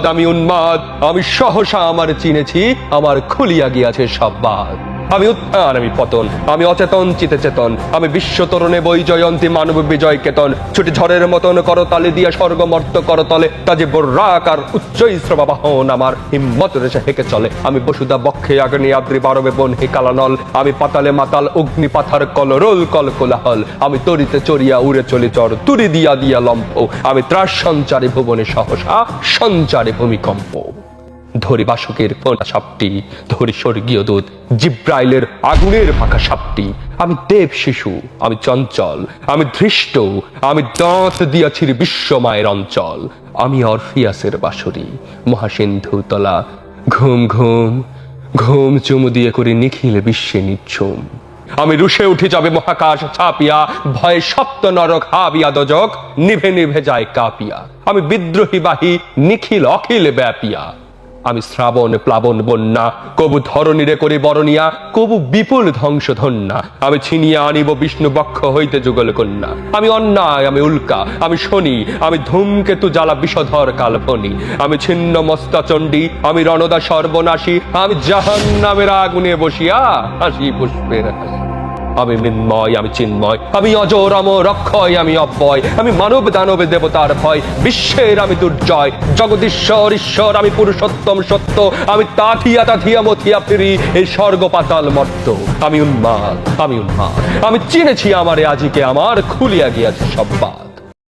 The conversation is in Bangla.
আমি উন্মাদ, আমি সহসা আমার চিনেছি, আমার খুলিয়া গিয়াছে সব বাদ। আমি উত্থান, আমি পতন, আমি অচেতন চিতে চেতন, আমি বিশ্ব তরুণে বই জয়ন্তী মানব বিজয় কেতন। ছুটি ঝড়ের মতন করতালে দিয়া স্বর্গমর্ত করতলে, কাজে বর্রাক আর উচ্চৈস্র বাহন আমার হিম্মত রেশে হেঁকে চলে। আমি বসুদা বক্ষে আগ্নি আদ্রি বারবে বন হে কালানল, আমি পাতালে মাতাল অগ্নি পাথার কলরোল কল কোলাহল, আমি তরিতে চড়িয়া উড়ে চলি চর তুরি দিয়া দিয়া লম্ফ, আমি ত্রাস সঞ্চারে ভুবনে সহসা সঞ্চারে ভূমিকম্প। ধরি বাসকের ফোনা সাপটি, ধরি স্বর্গীয় দূত জিব্রাইলের আগুনের পাখা সাপটি। আমি দেব শিশু, আমি চঞ্চল, আমি ধৃষ্ট, আমি দাঁত দিয়াছি বিশ্বমায়ের অঞ্চল। আমি অরফিয়াসের বাঁশরি, মহাসিন্ধু তলা, ঘুম ঘুম ঘুম চুমু দিয়ে করি নিখিল বিশ্বে নিচ্ছুম। আমি রুশে উঠে যাবে মহাকাশ ছাপিয়া, ভয়ে সপ্ত নরক হাবিয়া দজক নিভে নিভে যায় কাঁপিয়া। আমি বিদ্রোহী বাহী নিখিল অখিল ব্যাপিয়া। আমি শ্রাবণ প্লাবন বন্যা, কবু ধরণীরে করি বরণিয়া, কবু বিপুল ধ্বংস ধন্যা। আমি ছিনিয়া আনিব বিষ্ণু বক্ষ হইতে যুগল কন্যা। আমি অন্যায়, আমি উল্কা, আমি শনি, আমি ধূমকেতু জ্বালা বিষধর কালফনি। আমি ছিন্ন মস্তা চণ্ডী, আমি রণদা সর্বনাশী, আমি জাহান্নামের আগুনে বসিয়া হাসি পুষ্পের হাসি। আমি মৃন্ময়, আমি চিন্ময়, আমি অজর অমর অক্ষয়, আমি অব্যয়, আমি মানব দানবে দেবতার ভয়, বিশ্বের আমি দুর্জয়, জগদীশ্বর ঈশ্বর, আমি পুরুষোত্তম সত্য, আমি তাথিয়া তাথিয়া মথিয়া ফিরি এই স্বর্গ পাতাল মর্ত। আমি উন্মাদ, আমি উন্মাদ, আমি চিনেছি আমারে আজিকে, আমার খুলিয়া গিয়াছে সব বাদ।